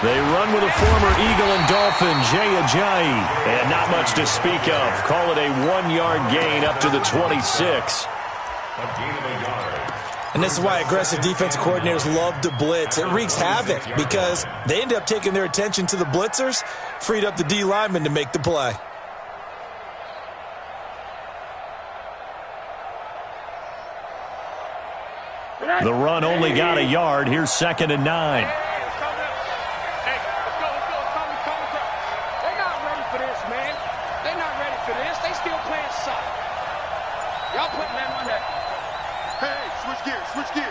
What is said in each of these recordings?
They run with a former Eagle and Dolphin, Jay Ajayi, and not much to speak of. Call it a 1-yard gain up to the 26. And this is why aggressive defensive coordinators love to blitz. It wreaks havoc because they end up taking their attention to the blitzers, freed up the D lineman to make the play. The run only got a yard. Here's 2nd and 9. Switch gears.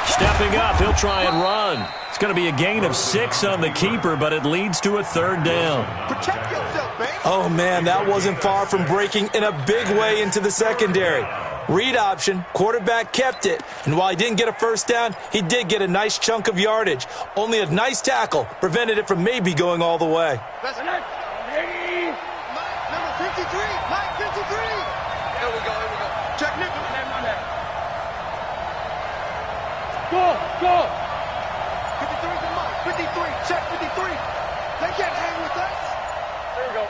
Stepping up, he'll try and run. It's going to be a gain of 6 on the keeper, but it leads to a 3rd down. Protect yourself, man. Oh, man, that wasn't far from breaking in a big way into the secondary. Read option, quarterback kept it, and while he didn't get a first down, he did get a nice chunk of yardage. Only a nice tackle prevented it from maybe going all the way. That's it. Number 53, Mike 53. Here we go. Check nickel. Go. 53 to Mike. 53. Check 53. They can't hang with us. There we go.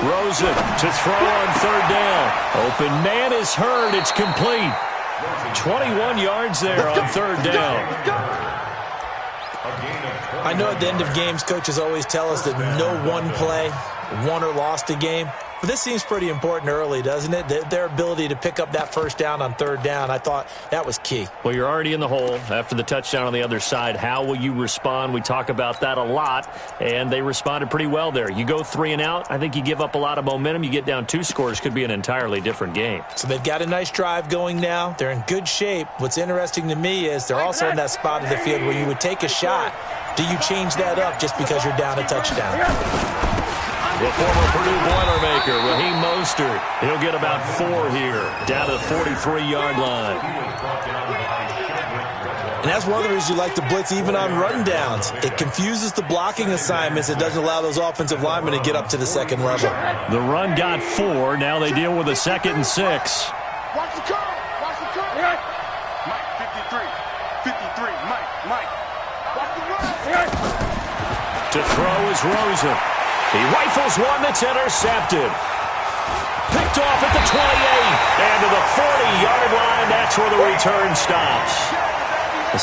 Rosen to throw on 3rd down. Open man is heard. It's complete. 21 yards there on 3rd down. I know at the end of games, coaches always tell us that no one play won or lost a game. But this seems pretty important early, doesn't it? Their ability to pick up that first down on 3rd down, I thought that was key. Well, you're already in the hole after the touchdown on the other side. How will you respond? We talk about that a lot, and they responded pretty well there. You go 3 and out, I think you give up a lot of momentum. You get down 2 scores, could be an entirely different game. So they've got a nice drive going now. They're in good shape. What's interesting to me is they're also in that spot of the field where you would take a shot. Do you change that up just because you're down a touchdown? The former Purdue Boilermaker, Raheem Mostert. He'll get about 4 here, down to the 43-yard line. And that's one of the reasons you like to blitz even on rundowns. It confuses the blocking assignments. It doesn't allow those offensive linemen to get up to the second level. The run got 4. Now they deal with a 2nd and 6. Watch the curve. Mike 53. Mike. Watch the run. To throw is Rosen. He rifles one that's intercepted. Picked off at the 28. And to the 40-yard line, that's where the return stops.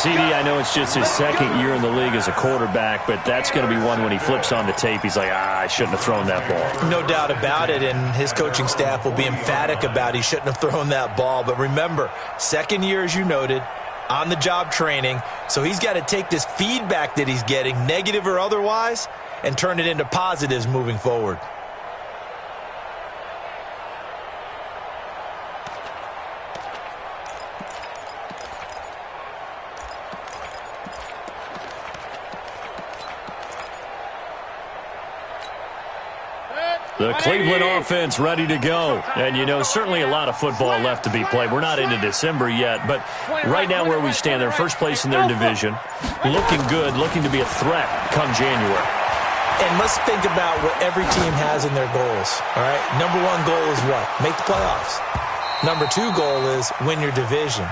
CD, I know it's just his 2nd year in the league as a quarterback, but that's going to be one when he flips on the tape, he's like, I shouldn't have thrown that ball. No doubt about it, and his coaching staff will be emphatic about he shouldn't have thrown that ball. But remember, 2nd year, as you noted, on-the-job training, so he's got to take this feedback that he's getting, negative or otherwise, and turn it into positives moving forward. The Cleveland offense ready to go. And, you know, certainly a lot of football left to be played. We're not into December yet, but right now where we stand, they're first place in their division. Looking good, looking to be a threat come January. And let's think about what every team has in their goals, all right? Number 1 goal is what? Make the playoffs. Number 2 goal is win your division.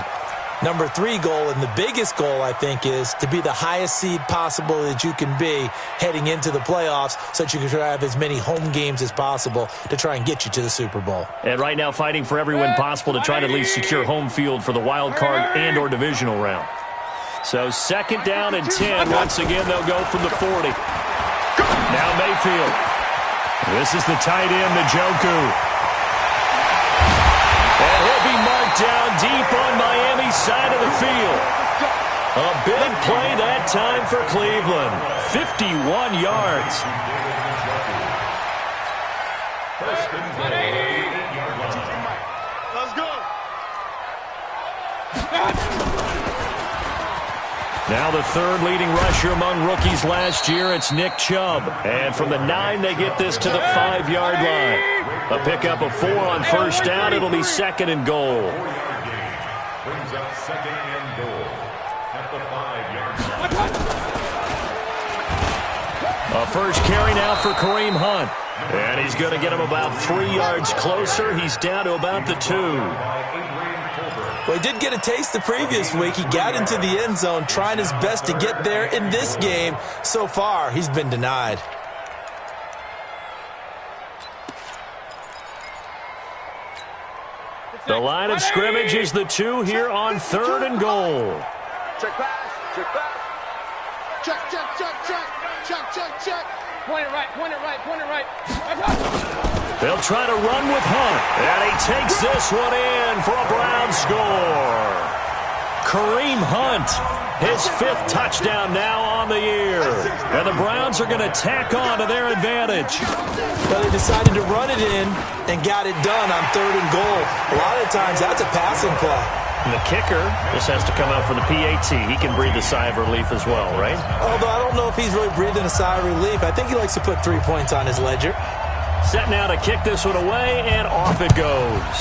Number 3 goal, and the biggest goal, I think, is to be the highest seed possible that you can be heading into the playoffs so that you can try to have as many home games as possible to try and get you to the Super Bowl. And right now fighting for every win possible to try to at least secure home field for the wild card and or divisional round. So 2nd down and 10. Once again, they'll go from the 40. Now Mayfield. This is the tight end, Njoku. And he'll be marked down deep on Miami's side of the field. A big play that time for Cleveland. 51 yards. Let's go. Now the 3rd leading rusher among rookies last year, it's Nick Chubb. And from the 9, they get this to the 5-yard line. A pickup of 4 on first down. It'll be 2nd and goal. Brings up 2nd and goal at the 5-yard line. A first carry now for Kareem Hunt. And he's going to get him about 3 yards closer. He's down to about the 2. Well, he did get a taste the previous week. He got into the end zone trying his best to get there in this game. So far, he's been denied. The line of scrimmage is the 2 here on 3rd and goal. Check pass. Check pass. Check, check, check, check. Check, check, check. Point it right, point it right, point it right. They'll try to run with Hunt. And he takes this one in for a Brown score. Kareem Hunt, his 5th touchdown now on the year. And the Browns are going to tack on to their advantage. Well, they decided to run it in and got it done on 3rd and goal. A lot of times, that's a passing play. And the kicker, this has to come out for the PAT. He can breathe a sigh of relief as well, right? Although I don't know if he's really breathing a sigh of relief. I think he likes to put 3 points on his ledger. Set now to kick this one away, and off it goes.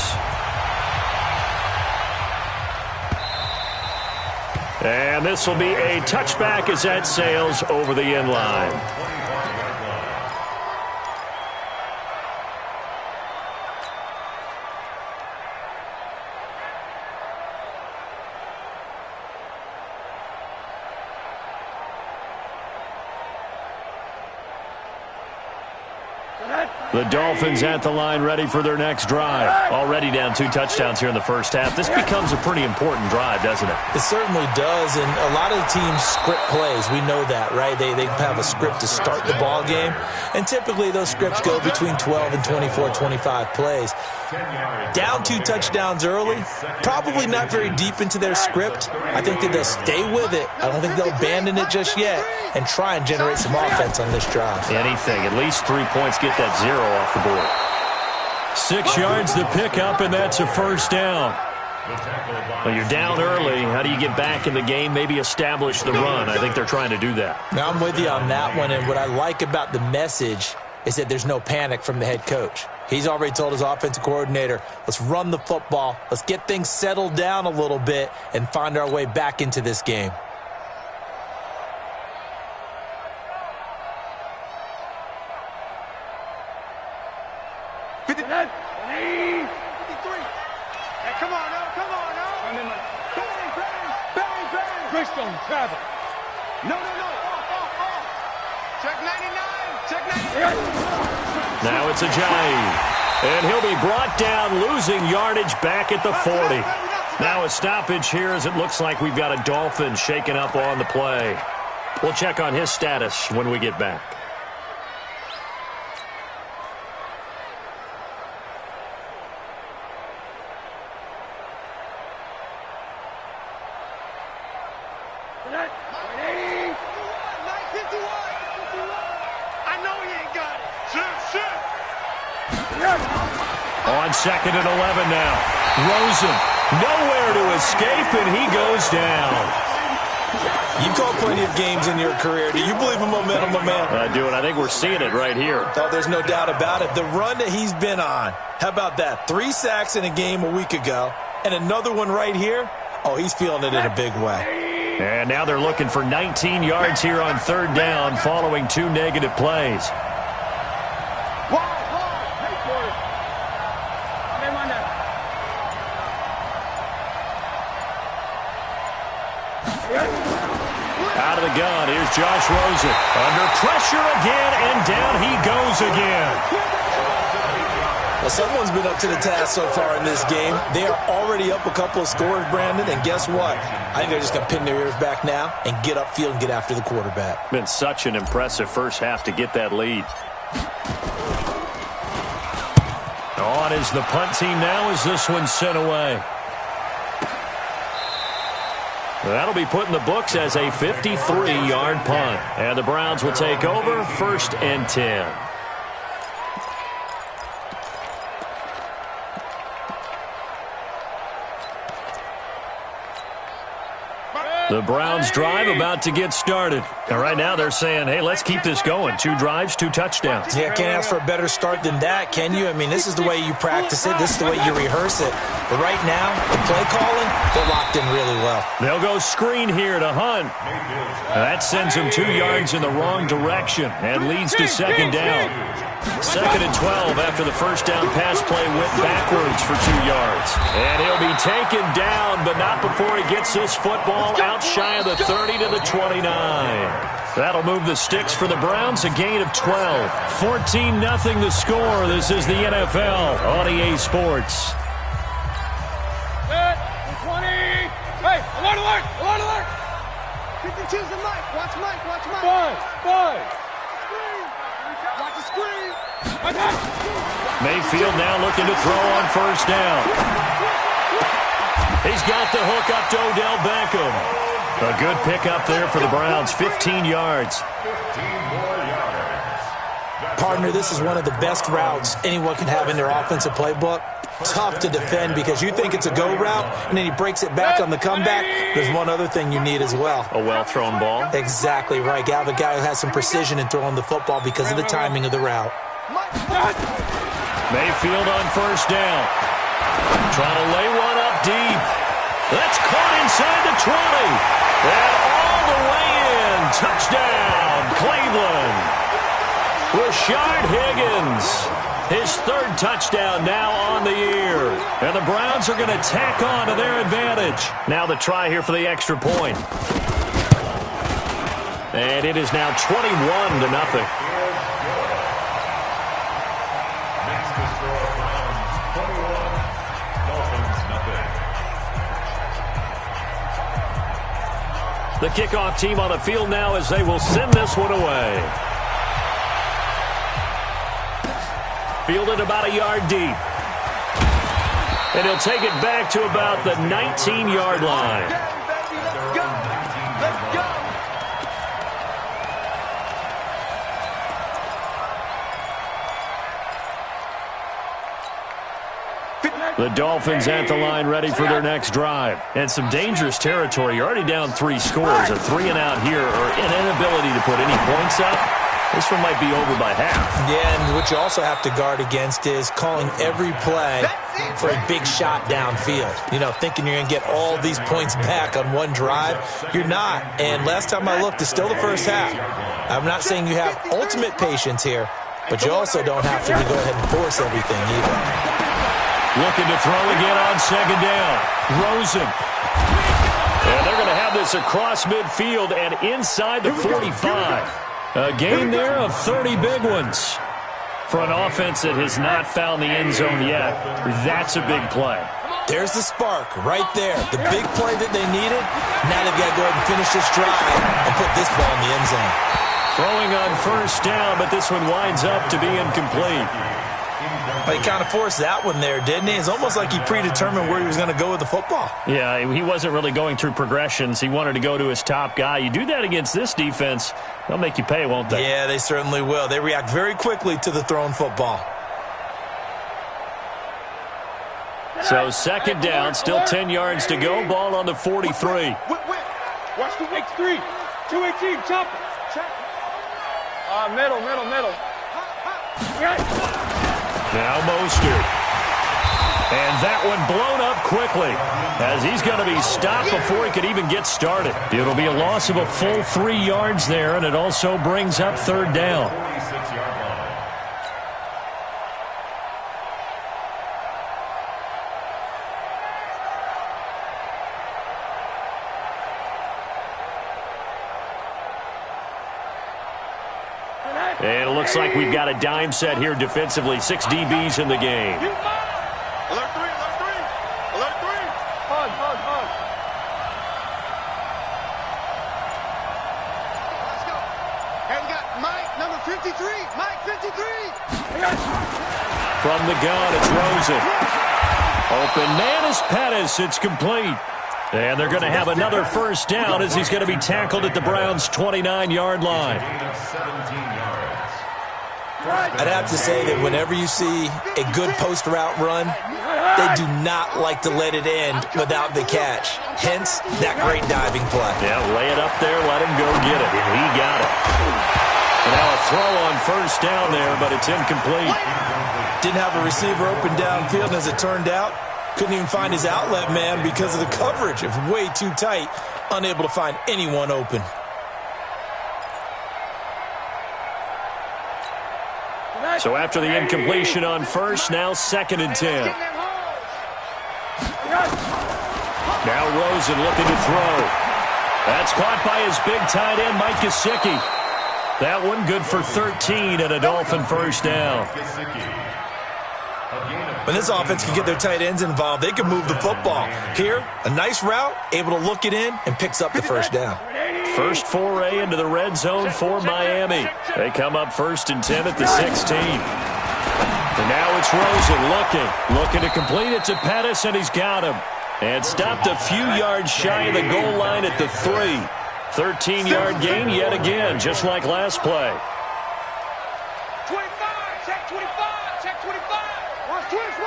And this will be a touchback as that sails over the end line. The Dolphins at the line ready for their next drive. Already down 2 touchdowns here in the first half. This becomes a pretty important drive, doesn't it? It certainly does, and a lot of the teams script plays. We know that, right? They have a script to start the ball game, and typically those scripts go between 12 and 24, 25 plays. Down 2 touchdowns early, probably not very deep into their script. I think that they'll stay with it. I don't think they'll abandon it just yet and try and generate some offense on this drive. Anything, at least 3 points, get that 0 off the board. 6 yards to pick up, and that's a first down. Well, you're down early. How do you get back in the game, maybe establish the run? I think they're trying to do that. Now, I'm with you on that one, and what I like about the message is that there's no panic from the head coach. He's already told his offensive coordinator, let's run the football, let's get things settled down a little bit and find our way back into this game. Come on now, come on now. Bang, bang, bang, bang. Christian, travel. No. Off. Check 99, check 99. Now it's Ajayi. And he'll be brought down, losing yardage back at the 40. Now a stoppage here as it looks like we've got a Dolphin shaken up on the play. We'll check on his status when we get back. On 2nd and 11 now. Rosen, nowhere to escape, and he goes down. You've called plenty of games in your career. Do you believe in momentum, my man? I do, and I think we're seeing it right here. Oh, there's no doubt about it. The run that he's been on, how about that? 3 sacks in a game a week ago, and another one right here. Oh, he's feeling it in a big way. And now they're looking for 19 yards here on 3rd down following 2 negative plays. Out of the gun, here's Josh Rosen. Under pressure again, and down he goes again. Well, someone's been up to the task so far in this game. They are already up a couple of scores, Brandon, and guess what? I think they're just going to pin their ears back now and get upfield and get after the quarterback. Been such an impressive first half to get that lead. On is the punt team now as this one's sent away. That'll be put in the books as a 53-yard punt. And the Browns will take over 1st and 10. The Browns drive about to get started. And right now they're saying, hey, let's keep this going. 2 drives, 2 touchdowns. Yeah, can't ask for a better start than that, can you? I mean, this is the way you practice it. This is the way you rehearse it. But right now, the play calling, they're locked in really well. They'll go screen here to Hunt. That sends him 2 yards in the wrong direction and leads to 2nd down. 2nd and 12 after the first down pass play went backwards for 2 yards. And he'll be taken down, but not before he gets this football out shy of the 30 to the 29. That'll move the sticks for the Browns, a gain of 12. 14-0 the score. This is the NFL on EA Sports. Set. 20. Hey, alert, alert, alert, alert. 52's the mic. Watch Mike, watch Mike. 5. Watch the screen. Mayfield now looking to throw on first down. He's got the hook up to Odell Beckham. A good pickup there for the Browns, 15 yards. 15 more yards. Partner, this is one of the best routes anyone can have in their offensive playbook. Tough to defend because you think it's a go route, and then he breaks it back on the comeback. There's one other thing you need as well. A well-thrown ball. Exactly right. You have a guy who has some precision in throwing the football because of the timing of the route. Mayfield on first down. Trying to lay one up deep. That's caught inside the 20. And all the way in. Touchdown, Cleveland. Rashard Higgins. His 3rd touchdown now on the year. And the Browns are going to tack on to their advantage. Now the try here for the extra point. And it is now 21-0. Next to score, Browns 21, Dolphins nothing. The kickoff team on the field now as they will send this one away. Fielded about a yard deep. And he'll take it back to about the 19-yard line. Let's go. Let's go. The Dolphins at the line ready for their next drive. And some dangerous territory. You're already down 3 scores. A 3-and-out here or an inability to put any points up. This one might be over by half. Yeah, and what you also have to guard against is calling every play for a big shot downfield. You know, thinking you're going to get all these points back on one drive. You're not. And last time I looked, it's still the first half. I'm not saying you have ultimate patience here, but you also don't have to go ahead and force everything either. Looking to throw again on 2nd down. Rosen. And they're going to have this across midfield and inside the 45. A gain there of 30 big ones. For an offense that has not found the end zone yet, that's a big play. There's the spark right there. The big play that they needed. Now they've got to go ahead and finish this drive and put this ball in the end zone. Throwing on first down, but this one winds up to be incomplete. He kind of forced that one there, didn't he? It's almost like he predetermined where he was going to go with the football. Yeah, he wasn't really going through progressions. He wanted to go to his top guy. You do that against this defense, they'll make you pay, won't they? Yeah, they certainly will. They react very quickly to the thrown football. So 2nd down, still 10 yards to go. Ball on the 43. Watch the X3. 218, chop it. Middle. Now Mostert. And that one blown up quickly as he's going to be stopped before he could even get started. It'll be a loss of a full 3 yards there, and it also brings up 3rd down. 46-yard line. And it looks like we've got a dime set here defensively. 6 DBs in the game. Alert 3. Hug. Let's go. Hey, we got Mike, number 53. Mike, 53. From the gun, it's Rosen. Open man is Pettis. It's complete. And they're going to have another first down as he's going to be tackled at the Browns' 29-yard line. Gain of 17 yards. I'd have to say that whenever you see a good post route run, they do not like to let it end without the catch. Hence, that great diving play. Yeah, lay it up there, let him go get it, and he got it. And now a throw on first down there, but it's incomplete. Didn't have a receiver open downfield, and as it turned out, couldn't even find his outlet man because of the coverage. It was way too tight, unable to find anyone open. So after the incompletion on first, now 2nd and 10. Now Rosen looking to throw. That's caught by his big tight end, Mike Gesicki. That one good for 13 and a Dolphin first down. When this offense can get their tight ends involved, they can move the football. Here, a nice route, able to look it in, and picks up the first down. First foray into the red zone for Miami. They come up 1st and 10 at the 16. And now it's Rosen looking to complete it to Pettis, and he's got him. And stopped a few yards shy of the goal line at the 3. 13-yard gain yet again, just like last play. 25, check 25, check 25. Watch twist.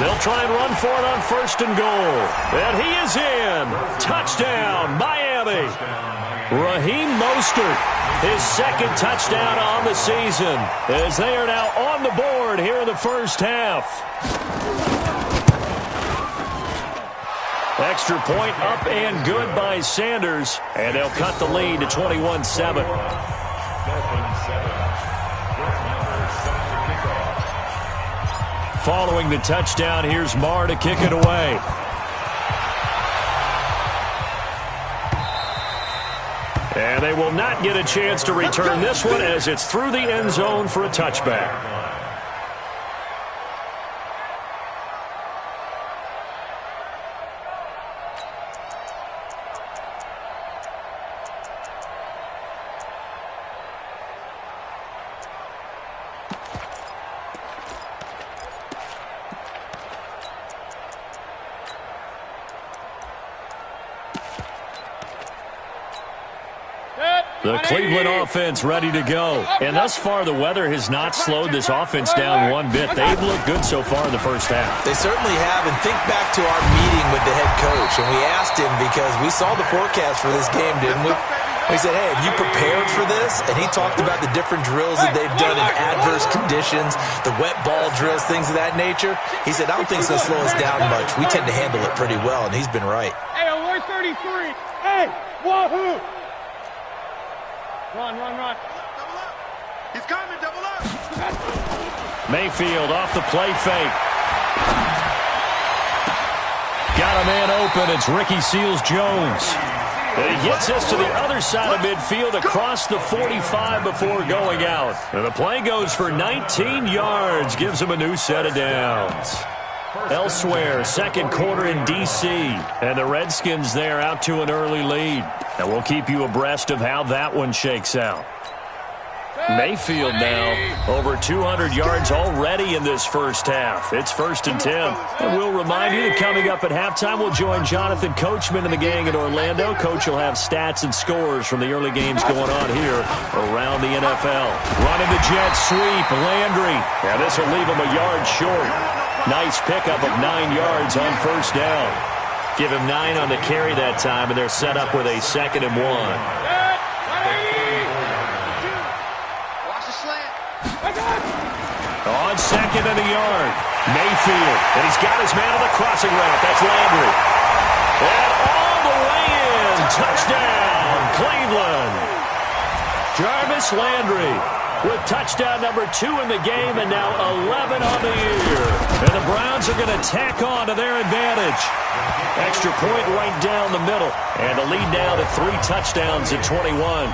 They'll try and run for it on 1st and goal. And he is in. Touchdown, Miami. Raheem Mostert, his 2nd touchdown on the season, as they are now on the board here in the first half. Extra point up and good by Sanders, and they'll cut the lead to 21-7. Following the touchdown, here's Marr to kick it away. And they will not get a chance to return this one as it's through the end zone for a touchback. The Cleveland offense ready to go. And thus far, the weather has not slowed this offense down one bit. They've looked good so far in the first half. They certainly have. And think back to our meeting with the head coach. And we asked him, because we saw the forecast for this game, didn't we? We said, hey, have you prepared for this? And he talked about the different drills that they've done in adverse conditions, the wet ball drills, things of that nature. He said, I don't think it's going to slow us down much. We tend to handle it pretty well, and he's been right. Hey, alert 33. Hey, wahoo! Run. Double up. He's coming, double up. Mayfield off the play fake. Got a man open. It's Ricky Seals-Jones. And he gets us to the other side of midfield across the 45 before going out. And the play goes for 19 yards. Gives him a new set of downs. Elsewhere, 2nd quarter in D.C. And the Redskins there out to an early lead. And we'll keep you abreast of how that one shakes out. Mayfield now over 200 yards already in this first half. It's 1st and 10. And we'll remind you that coming up at halftime, we'll join Jonathan Coachman and the gang in Orlando. Coach will have stats and scores from the early games going on here around the NFL. Running the jet sweep, Landry. Now this will leave him a yard short. Nice pickup of 9 yards on first down. Give him 9 on the carry that time, and they're set up with a 2nd and 1. On 2nd and a yard, Mayfield, and he's got his man on the crossing route. That's Landry. And all the way in, touchdown, Cleveland. Jarvis Landry with touchdown number 2 in the game, and now 11 on the year. And the Browns are going to tack on to their advantage. Extra point right down the middle, and the lead now to 3 touchdowns at 21.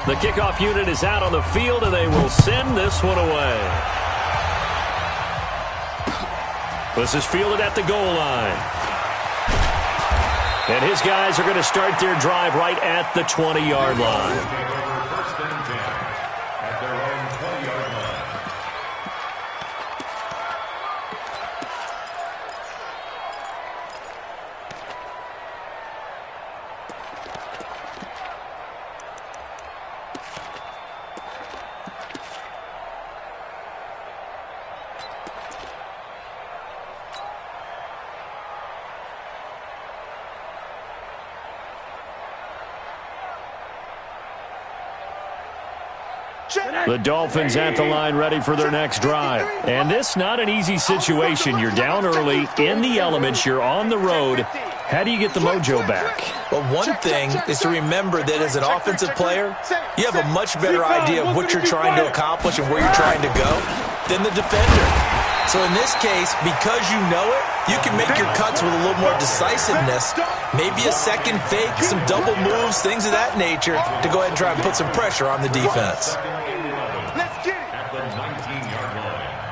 The kickoff unit is out on the field, and they will send this one away. This is fielded at the goal line. And his guys are going to start their drive right at the 20-yard line. The Dolphins at the line ready for their next drive. And this not an easy situation. You're down early, in the elements, you're on the road. How do you get the mojo back? Well, one thing is to remember that as an offensive player, you have a much better idea of what you're trying to accomplish and where you're trying to go than the defender. So in this case, because you know it, you can make your cuts with a little more decisiveness, maybe a second fake, some double moves, things of that nature, to go ahead and try and put some pressure on the defense. Let's get it. At the 19-yard line.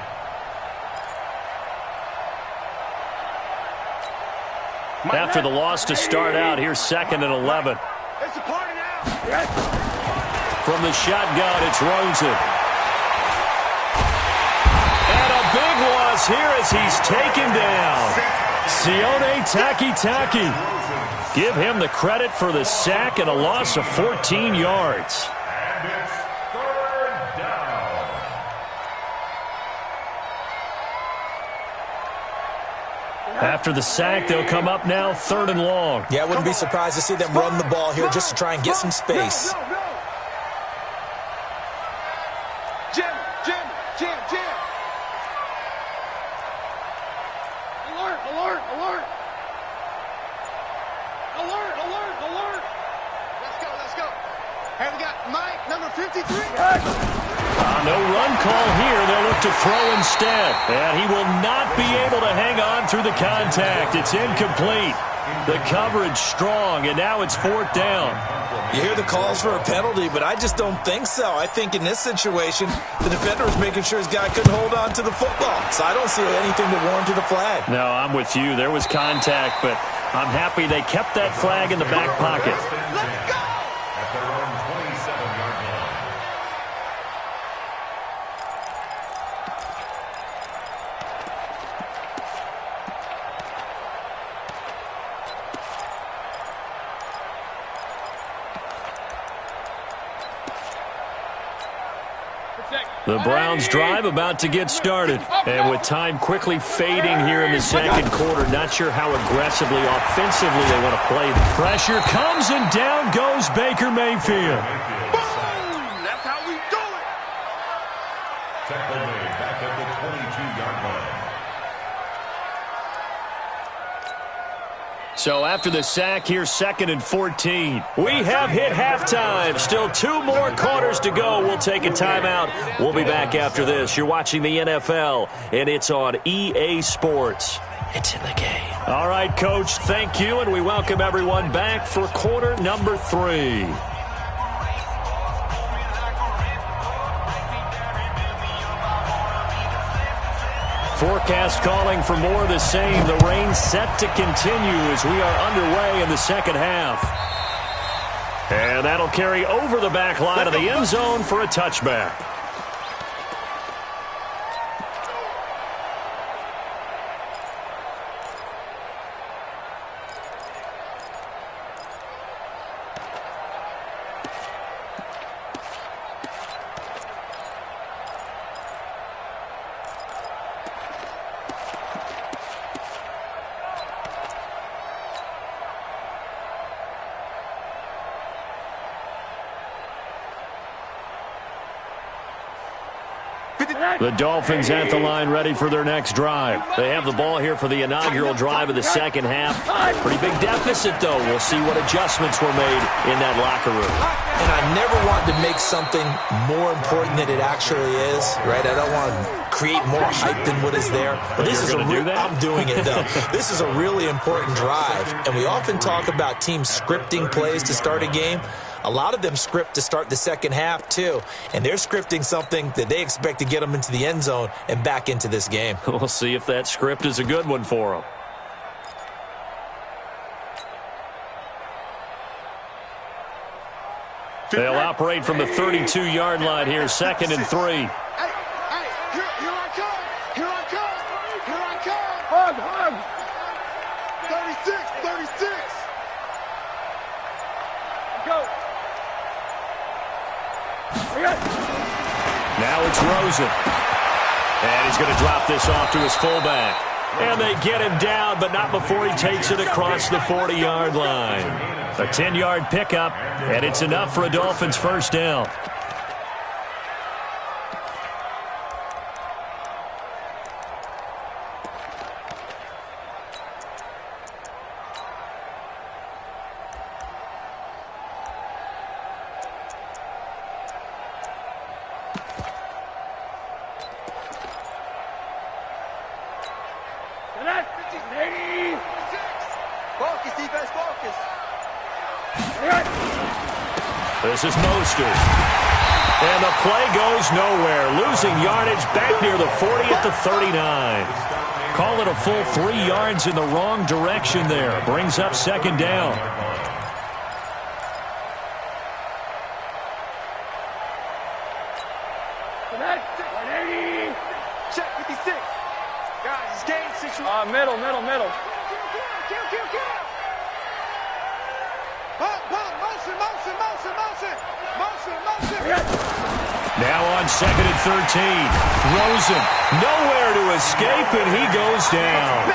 After the loss to start out, here's 2nd and 11. It's a party now. From the shotgun, it's Rosen. And a big loss here as he's taken down. Sione Takitaki. Give him the credit for the sack and a loss of 14 yards. And it's 3rd down. After the sack, they'll come up now 3rd and long. Yeah, I wouldn't be surprised to see them run the ball here just to try and get some space. Jam. Alert. Let's go. Hey, we got Mike, number 53. No run call here. They'll look to throw instead. And he will not be able to hang on through the contact. It's incomplete. The coverage strong, and now it's 4th down. You hear the calls for a penalty, but I just don't think so. I think in this situation, the defender is making sure his guy couldn't hold on to the football. So I don't see anything that warranted a flag. No, I'm with you. There was contact, but I'm happy they kept that flag in the back pocket. Let's go. At their own 27-yard line. The Browns drive about to get started. And with time quickly fading here in the 2nd quarter, not sure how aggressively, offensively they want to play. The pressure comes and down goes Baker Mayfield. Boom! That's how we do it. Tackle made back at the 22-yard line. So after the sack, here's 2nd and 14. We have hit halftime. Still 2 more quarters to go. We'll take a timeout. We'll be back after this. You're watching the NFL, and it's on EA Sports. It's in the game. All right, Coach, thank you, and we welcome everyone back for quarter number 3. Forecast calling for more of the same. The rain set to continue as we are underway in the 2nd half. And that'll carry over the back line of the end zone for a touchback. The Dolphins at the line ready for their next drive. They have the ball here for the inaugural drive of the 2nd half. Pretty big deficit, though. We'll see what adjustments were made in that locker room. And I never want to make something more important than it actually is, right? I don't want to create more hype than what is there. But this is I'm doing it, though. This is a really important drive. And we often talk about teams scripting plays to start a game. A lot of them script to start the 2nd half, too. And they're scripting something that they expect to get them into the end zone and back into this game. We'll see if that script is a good one for them. They'll operate from the 32-yard line here, 2nd and 3. Hey, here I come. Hug. 36. Go. Now it's Rosen. And he's going to drop this off to his fullback. And they get him down, but not before he takes it across the 40-yard line. A 10-yard pickup, and it's enough for a Dolphins first down. Focus, defense, focus. This is Mostert. And the play goes nowhere. Losing yardage back near the 40 at the 39. Call it a full 3 yards in the wrong direction there. Brings up second down. Check 56. Guys, it's game situation. Middle. Motion. Now on second and 13. Rosen, nowhere to escape, and he goes down.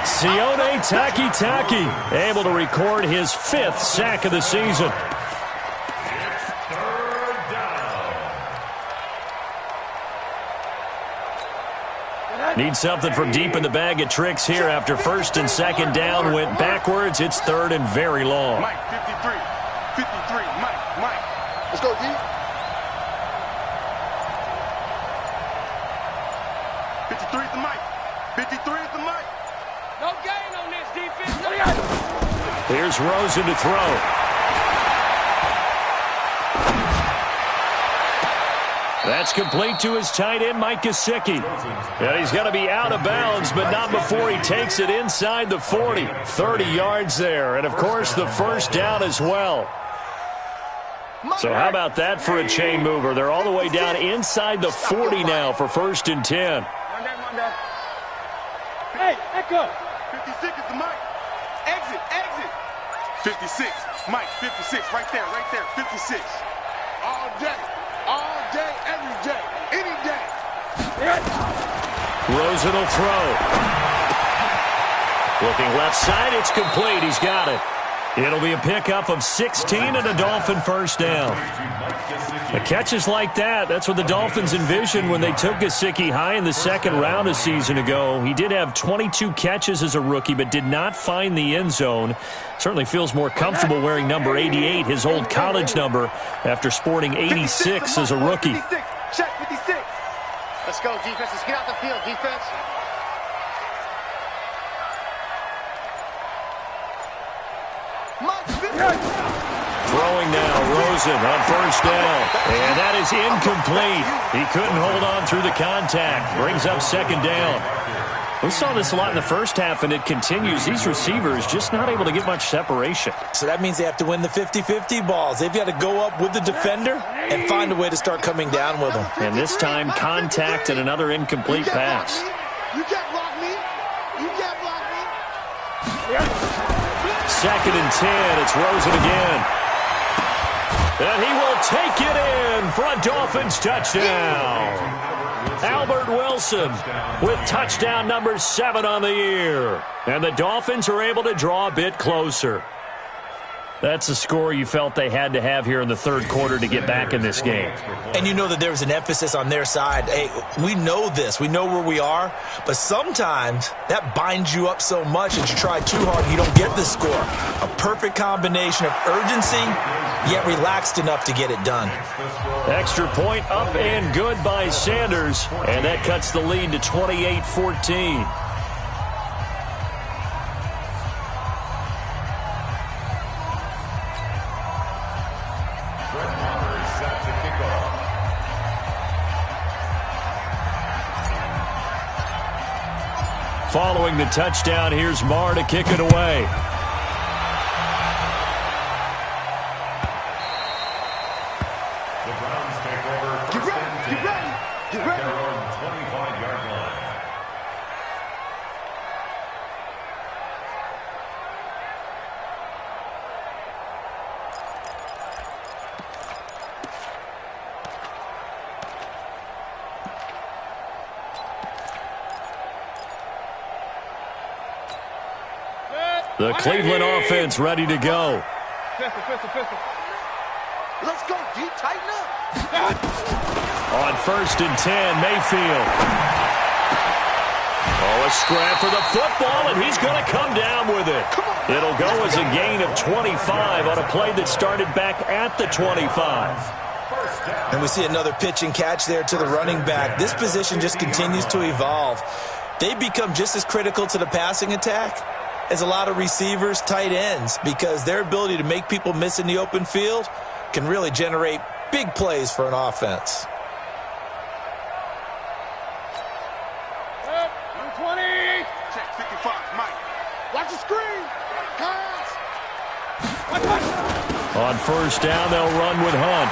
Sione Takitaki able to record his 5th sack of the season. Need something from deep in the bag of tricks here after first and second down went backwards. It's third and very long. Mike, 53, Mike. Let's go, D. 53 is the Mike. 53 is the Mike. No gain on this defense. Here's Rosen to throw. That's complete to his tight end, Mike Gesicki. And he's going to be out of bounds, but not before he takes it inside the 40. 30 yards there, and, of course, the first down as well. So how about that for a chain mover? They're all the way down inside the 40 now for first and 10. Hey, echo. 56 is the Mike. Exit. 56. Mike, 56. Right there. 56. All day, every day, any day. Rosen will throw. Looking left side, it's complete. He's got it. It'll be a pickup of 16 and a Dolphin first down. The catches like that, that's what the Dolphins envisioned when they took Gesicki high in the second round a season ago. He did have 22 catches as a rookie, but did not find the end zone. Certainly feels more comfortable wearing number 88, his old college number, after sporting 86 as a rookie. 56. Check 56. Let's go, defense. Let's get out the field, defense. Throwing now, Rosen on first down. And that is incomplete. He couldn't hold on through the contact. Brings up second down. We saw this a lot in the first half, and it continues. These receivers just not able to get much separation. So that means they have to win the 50-50 balls. They've got to go up with the defender and find a way to start coming down with them. And this time, contact and another incomplete pass. You can't block me. Second and 10. It's Rosen again. And he will take it in for a Dolphins touchdown. Albert Wilson with touchdown number 7 on the year. And the Dolphins are able to draw a bit closer. That's a score you felt they had to have here in the third quarter to get back in this game. And you know that there was an emphasis on their side. Hey, we know this. We know where we are. But sometimes that binds you up so much that you try too hard and you don't get the score. A perfect combination of urgency, yet relaxed enough to get it done. Extra point up and good by Sanders. And that cuts the lead to 28-14. Following the touchdown, here's Marr to kick it away. The Browns take over. Get ready. Their own 25-yard line. The Cleveland offense ready to go. Pistol. Let's go, D. Tighten up. On first and 10, Mayfield. Oh, a scrap for the football, and he's going to come down with it. It'll go as a gain of 25 on a play that started back at the 25. And we see another pitch and catch there to the running back. This position just continues to evolve. they become just as critical to the passing attack as a lot of receivers, tight ends, because their ability to make people miss in the open field can really generate big plays for an offense. Number 20. Check 55, Mike. Watch the screen. Pass. On first down, they'll run with Hunt.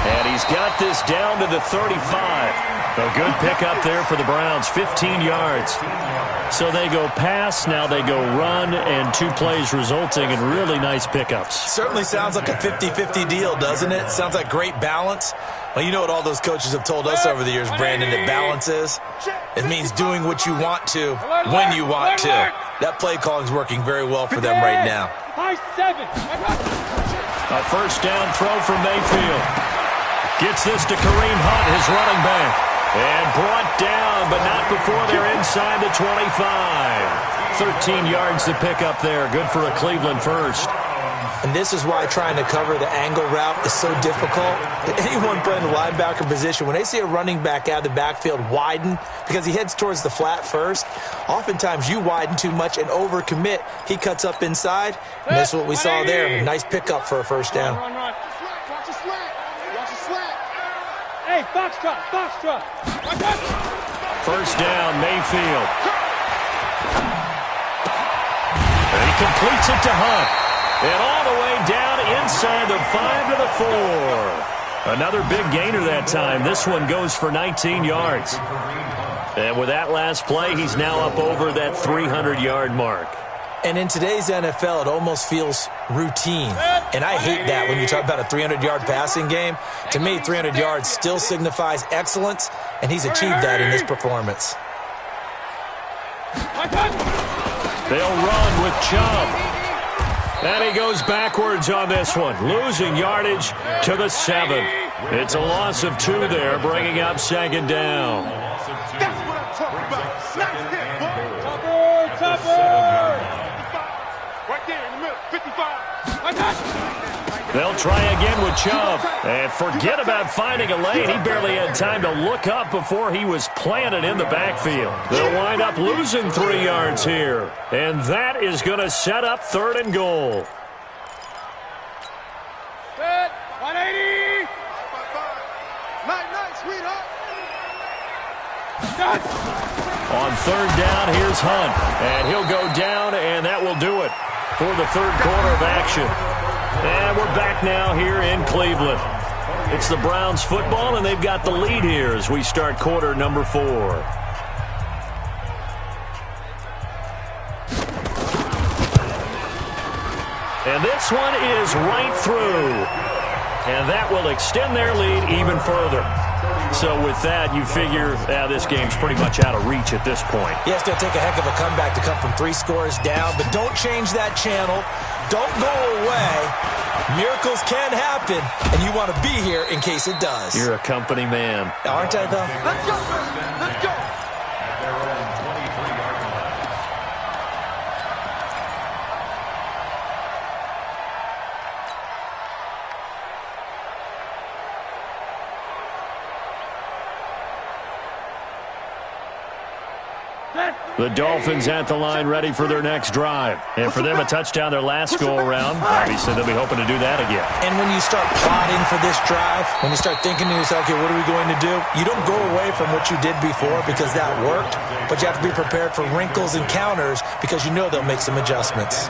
And he's got this down to the 35. A good pickup there for the Browns, 15 yards. So they go pass, now they go run, and 2 plays resulting in really nice pickups. Certainly sounds like a 50-50 deal, doesn't it? Sounds like great balance. Well, you know what all those coaches have told us over the years, Brandon, that balance is? It means doing what you want to when you want to. That play calling is working very well for them right now. High 7. A first down throw from Mayfield. Gets this to Kareem Hunt, his running back. And brought down, but not before they're inside the 25. 13 yards to pick up there. Good for a Cleveland first. And this is why trying to cover the angle route is so difficult. Anyone playing the linebacker position, when they see a running back out of the backfield widen, because he heads towards the flat first, oftentimes you widen too much and overcommit. He cuts up inside, and that's what we saw there. Nice pickup for a first down. Run. Watch the slant. Watch the slant. Hey, foxtrot. First down, Mayfield. And he completes it to Hunt. And all the way down inside the 5 to the 4. Another big gainer that time. This one goes for 19 yards. And with that last play, he's now up over that 300-yard mark. And in today's NFL, it almost feels routine. And I hate that when you talk about a 300-yard passing game. To me, 300 yards still signifies excellence, and he's achieved that in this performance. They'll run with Chubb. And he goes backwards on this one, losing yardage to the 7. It's a loss of 2 there, bringing up second down. That's what I'm talking about. Nice hit, boy. Topper. Right there in the middle, 55. They'll try again with Chubb. And forget about finding a lane. He barely had time to look up before he was planted in the backfield. They'll wind up losing 3 yards here. And that is going to set up 3rd and goal. Set. 180. Nice, sweetheart. On 3rd down, here's Hunt. And he'll go down, and that will do it for the 3rd quarter of action. And we're back now here in Cleveland. It's the Browns football, and they've got the lead here as we start quarter number 4. And this one is right through. And that will extend their lead even further. So with that, you figure this game's pretty much out of reach at this point. Yeah, it's going to take a heck of a comeback to come from 3 scores down, but don't change that channel. Don't go away. Miracles can happen, and you want to be here in case it does. You're a company man. Aren't I, though? Let's go. Let's go. At their own 23-yard line. The Dolphins at the line ready for their next drive. And for them, a touchdown their last go-around. Obviously, they'll be hoping to do that again. And when you start plotting for this drive, when you start thinking to yourself, okay, what are we going to do? You don't go away from what you did before because that worked, but you have to be prepared for wrinkles and counters because you know they'll make some adjustments.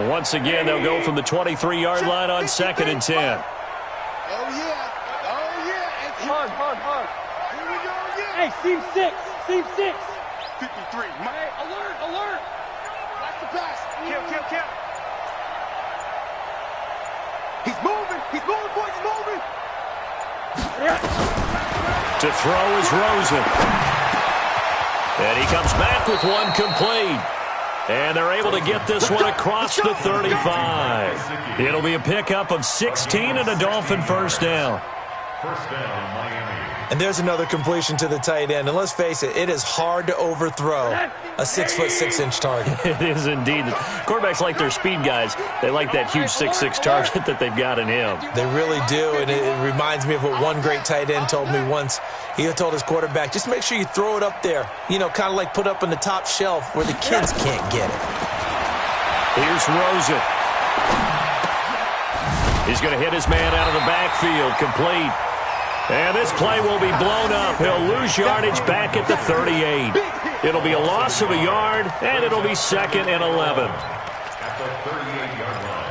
Once again, they'll go from the 23-yard line on 2nd and 10. Oh, yeah. Hard. Here we go again. Hey, seam 6. 53. Hey, alert. Watch the pass. Kill. He's moving, boys, he's moving. To throw is Rosen. And he comes back with one complete. And they're able to get this one across the 35. It'll be a pickup of 16 and a Dolphin first down. First down, Miami. And there's another completion to the tight end. And let's face it, it is hard to overthrow a 6'6" target. It is indeed. Quarterbacks like their speed guys. They like that huge 6'6" target that they've got in him. They really do, and it reminds me of what one great tight end told me once. He told his quarterback, just make sure you throw it up there, you know, kind of like put up on the top shelf where the kids can't get it. Here's Rosen. He's going to hit his man out of the backfield, complete. And this play will be blown up. He'll lose yardage back at the 38. It'll be a loss of a yard, and it'll be 2nd and 11. At the 38-yard line.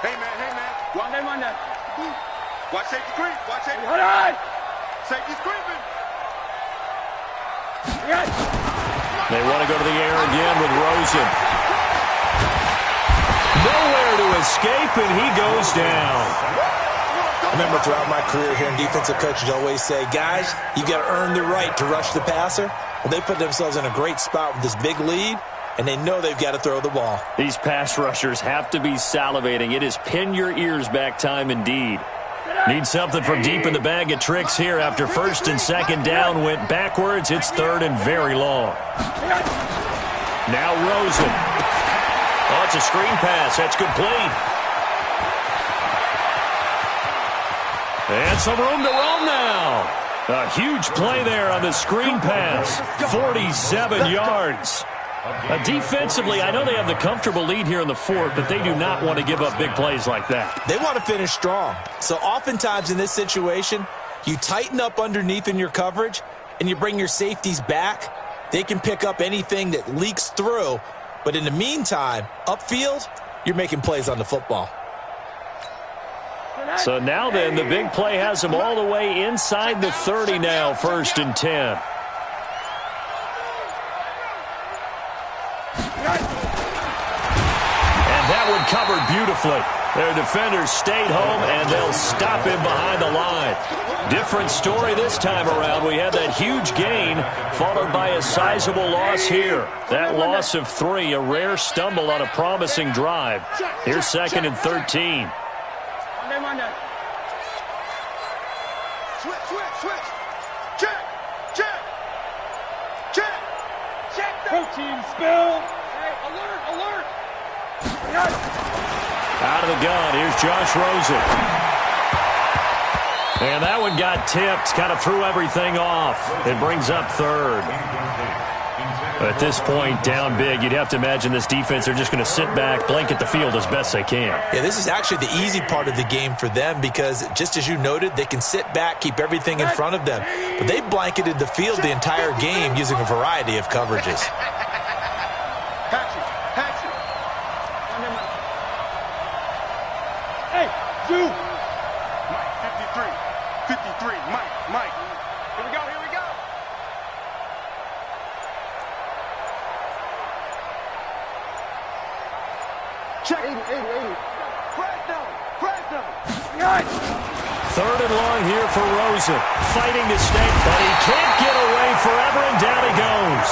Hey, man. One day. Watch safety creep. Watch safety creep. Hold on. Safety's creeping. They want to go to the air again with Rosen. Nowhere to escape, and he goes down. I remember throughout my career hearing defensive coaches always say, guys, you got to earn the right to rush the passer. Well, they put themselves in a great spot with this big lead, and they know they've got to throw the ball. These pass rushers have to be salivating. It is pin your ears back time indeed. Need something from deep in the bag of tricks here after 1st and 2nd down went backwards. It's 3rd and very long. Now Rosen. Oh, it's a screen pass. That's complete. And some room to roam now. A huge play there on the screen pass. 47 yards. Defensively, I know they have the comfortable lead here in the 4th, but they do not want to give up big plays like that. They want to finish strong. So oftentimes in this situation, you tighten up underneath in your coverage, and you bring your safeties back. They can pick up anything that leaks through. But in the meantime, upfield, you're making plays on the football. So now then, the big play has them all the way inside the 30 now, 1st and 10. And that one covered beautifully. Their defenders stayed home, and they'll stop him behind the line. Different story this time around. We had that huge gain, followed by a sizable loss here. That loss of 3, a rare stumble on a promising drive. Here's 2nd and 13. Switch. Check. Protein spill. Hey, alert. Out of the gun, here's Josh Rosen. And that one got tipped, kind of threw everything off. It brings up 3rd. At this point, down big, you'd have to imagine this defense, they're just going to sit back, blanket the field as best they can. Yeah, this is actually the easy part of the game for them because, just as you noted, they can sit back, keep everything in front of them. But they blanketed the field the entire game using a variety of coverages. Patchy. Hey, Zoo. Mike, 53. Mike. Here we go. Check. 80. Fresno. 3rd and long here for Rosen. Fighting to stay, but he can't get away forever, and down he goes.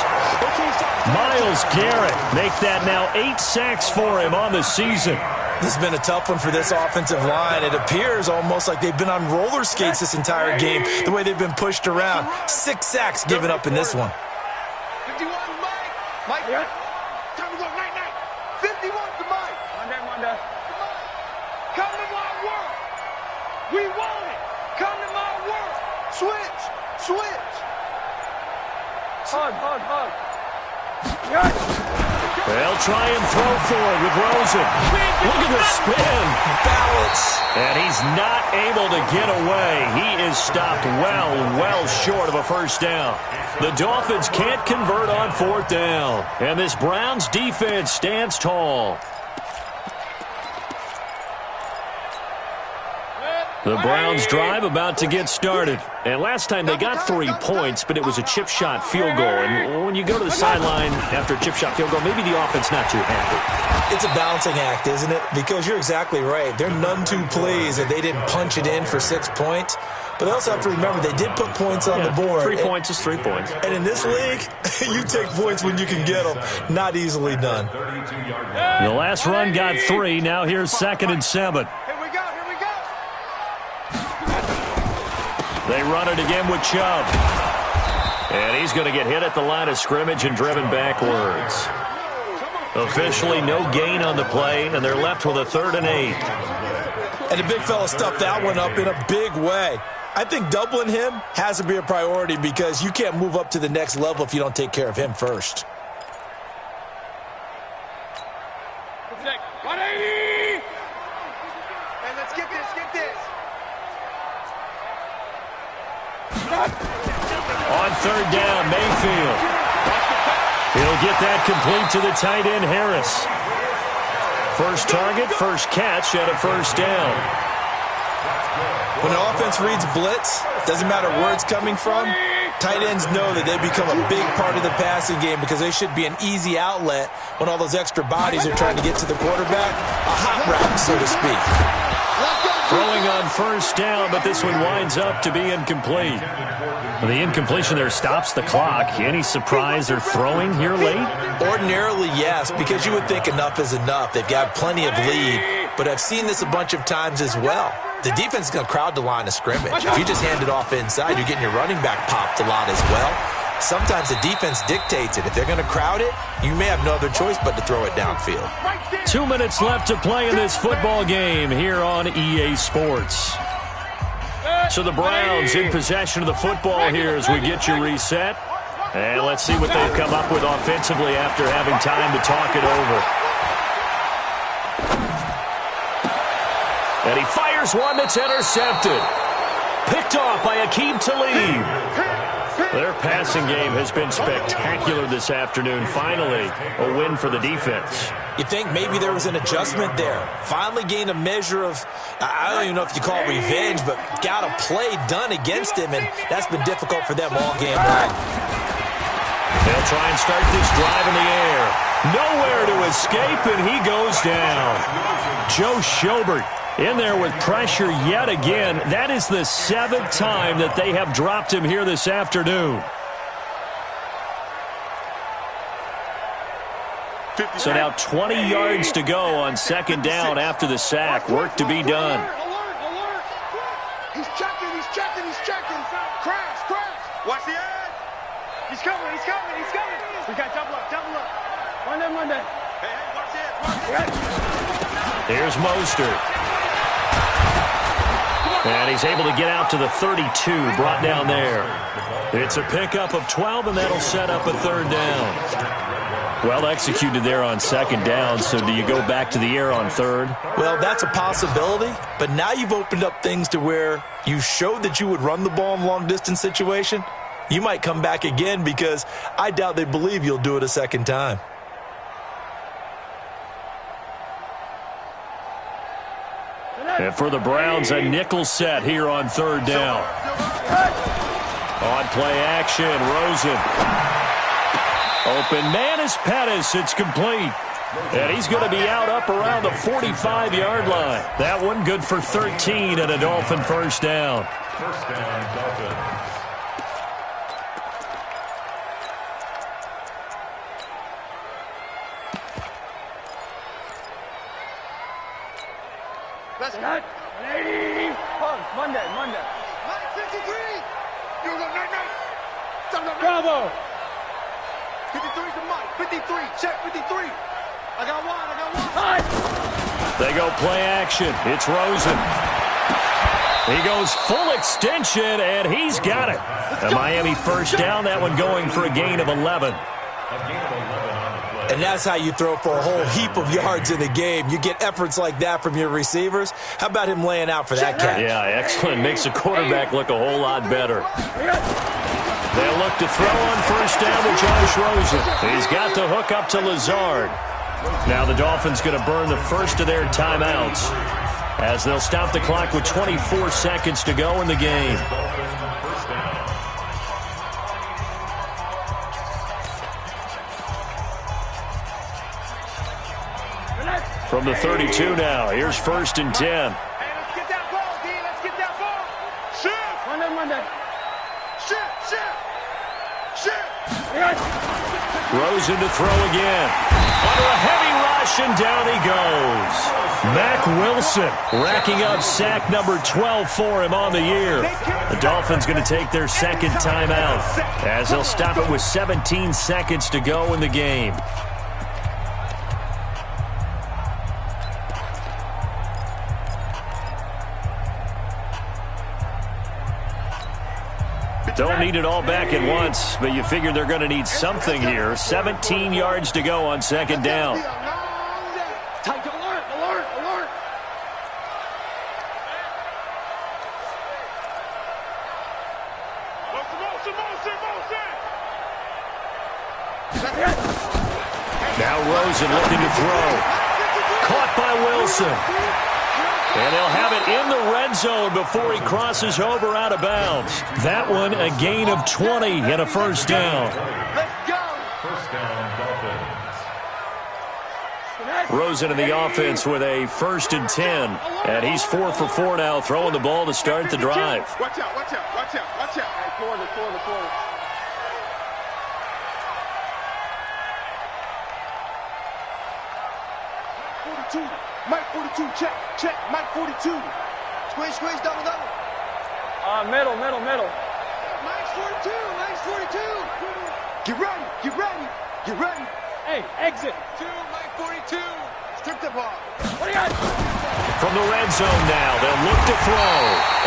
Myles Garrett make that now 8 sacks for him on the season. This has been a tough one for this offensive line. It appears almost like they've been on roller skates this entire game, the way they've been pushed around. 6 sacks given up in this one. 51, Mike. Yeah. Time to go, night. 51 to Mike. Monday. Come to my world. We want it. Come to my world. Switch. Hug. They'll try and throw forward with Rosen. Look at the spin. Balance. And he's not able to get away. He is stopped well short of a 1st down. The Dolphins can't convert on 4th down. And this Browns defense stands tall. The Browns drive about to get started. And last time they got 3 points, but it was a chip shot field goal. And when you go to the sideline after a chip shot field goal, maybe the offense not too happy. It's a balancing act, isn't it? Because you're exactly right. They're none too pleased that they didn't punch it in for 6 points. But they also have to remember they did put points on the board. 3 points is 3 points. And in this league, you take points when you can get them. Not easily done. The last run got 3. Now here's 2nd and 7. Here we go. They run it again with Chubb. And he's going to get hit at the line of scrimmage and driven backwards. Officially no gain on the play, and they're left with a 3rd and 8. And the big fella stuffed that one up in a big way. I think doubling him has to be a priority because you can't move up to the next level if you don't take care of him first. 180! Hey, let's get this. On 3rd down, Mayfield. He'll get that complete to the tight end, Harris. First target, first catch, and a 1st down. When the offense reads blitz, doesn't matter where it's coming from, tight ends know that they become a big part of the passing game because they should be an easy outlet when all those extra bodies are trying to get to the quarterback. A hot route, so to speak. Throwing on 1st down, but this one winds up to be incomplete. The incompletion there stops the clock. Any surprise they're throwing here late? Ordinarily, yes, because you would think enough is enough. They've got plenty of lead, but I've seen this a bunch of times as well. The defense is going to crowd the line of scrimmage. If you just hand it off inside, you're getting your running back popped a lot as well. Sometimes the defense dictates it. If they're going to crowd it, you may have no other choice but to throw it downfield. 2 minutes left to play in this football game here on EA Sports. So the Browns in possession of the football here as we get you reset. And let's see what they've come up with offensively after having time to talk it over. And he fires one that's intercepted. Picked off by Aqib Talib. Their passing game has been spectacular this afternoon. Finally, a win for the defense. You think maybe there was an adjustment there. Finally gained a measure of, I don't even know if you call it revenge, but got a play done against him, and that's been difficult for them all game long. They'll try and start this drive in the air. Nowhere to escape, and he goes down. Joe Schobert in there with pressure yet again. That is the 7th time that they have dropped him here this afternoon. So now 20 yards to go on 2nd down after the sack. Work to be done. Alert. He's checking. Crash. Watch the edge. He's coming. We got double up. One day. Hey, watch it. Here's Mostert. And he's able to get out to the 32, brought down there. It's a pickup of 12, and that'll set up a 3rd down. Well executed there on 2nd down, so do you go back to the air on 3rd? Well, that's a possibility, but now you've opened up things to where you showed that you would run the ball in long-distance situation. You might come back again because I doubt they believe you'll do it a 2nd time. And for the Browns, a nickel set here on 3rd down. On play action, Rosen. Open man is Pettis. It's complete. And he's going to be out up around the 45-yard line. That one good for 13 and a Dolphin 1st down. 1st down, Dolphins. Let's go. 180. Monday. 53. You go, night. Bravo. 53 to Mike. 53. Check 53. I got one. They go play action. It's Rosen. He goes full extension, and he's got it. A Miami 1st down. That one going for a gain of 11. And that's how you throw for a whole heap of yards in the game. You get efforts like that from your receivers. How about him laying out for that catch? Yeah, excellent. Makes the quarterback look a whole lot better. They'll look to throw on 1st down with Josh Rosen. He's got the hook up to Lazard. Now the Dolphins going to burn the first of their timeouts as they'll stop the clock with 24 seconds to go in the game. From the 32 now, here's 1st and 10. Hey, let's get that ball, D. Let's get that ball. Shoot. Rosen to throw again. Under a heavy rush, and down he goes. Mack Wilson racking up sack number 12 for him on the year. The Dolphins going to take their second timeout as they'll stop it with 17 seconds to go in the game. Don't need it all back at once, but you figure they're going to need something here. 17 yards to go on second down. Tight, alert, alert, alert. Now Rosen looking to throw. Caught by Wilson. And he'll have it in the red zone before he crosses over out of bounds. That one a gain of 20 and a first down. Let's go. First down, Dolphins. Rosen in the offense with a 1st and 10. And he's 4 for 4 now, throwing the ball to start the drive. Watch out, watch out, watch out, watch out. Corner. Mike 42, check, Mike 42. Squeeze, double. Middle. Mike's 42. Get ready. Hey, exit. 2, Mike 42. Strip the ball. What do you got? From the red zone now, they'll look to throw.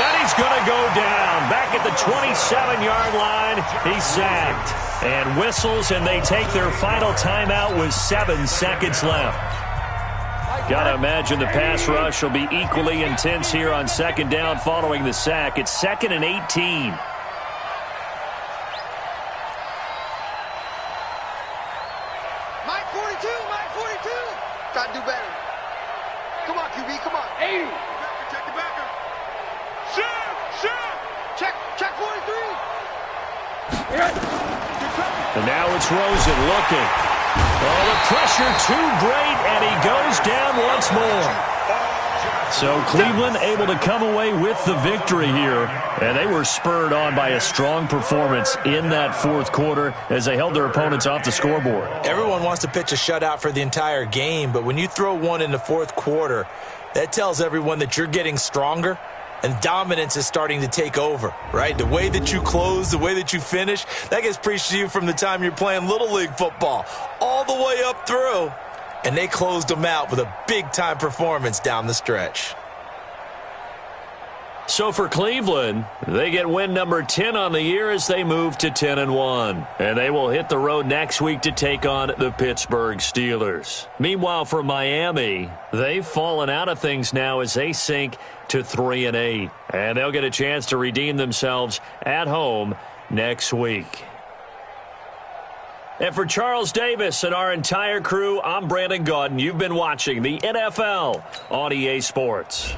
And he's going to go down. Back at the 27-yard line, he's sacked. And whistles, and they take their final timeout with 7 seconds left. Got to imagine the pass rush will be equally intense here on second down following the sack. It's 2nd and 18. Mike 42. Got to do better. Come on, QB, come on. 80. Check the backer. Shoot. Check 43. And now it's Rosen looking. Oh, the pressure too great, and he goes down once more. So Cleveland able to come away with the victory here, and they were spurred on by a strong performance in that fourth quarter as they held their opponents off the scoreboard. Everyone wants to pitch a shutout for the entire game, but when you throw one in the fourth quarter, that tells everyone that you're getting stronger and dominance is starting to take over, right? The way that you close, the way that you finish, that gets preached to you from the time you're playing Little League football all the way up through. And they closed them out with a big-time performance down the stretch. So for Cleveland, they get win number 10 on the year as they move to 10-1. And they will hit the road next week to take on the Pittsburgh Steelers. Meanwhile, for Miami, they've fallen out of things now as they sink to 3-8. And they'll get a chance to redeem themselves at home next week. And for Charles Davis and our entire crew, I'm Brandon Gaudin. You've been watching the NFL on EA Sports.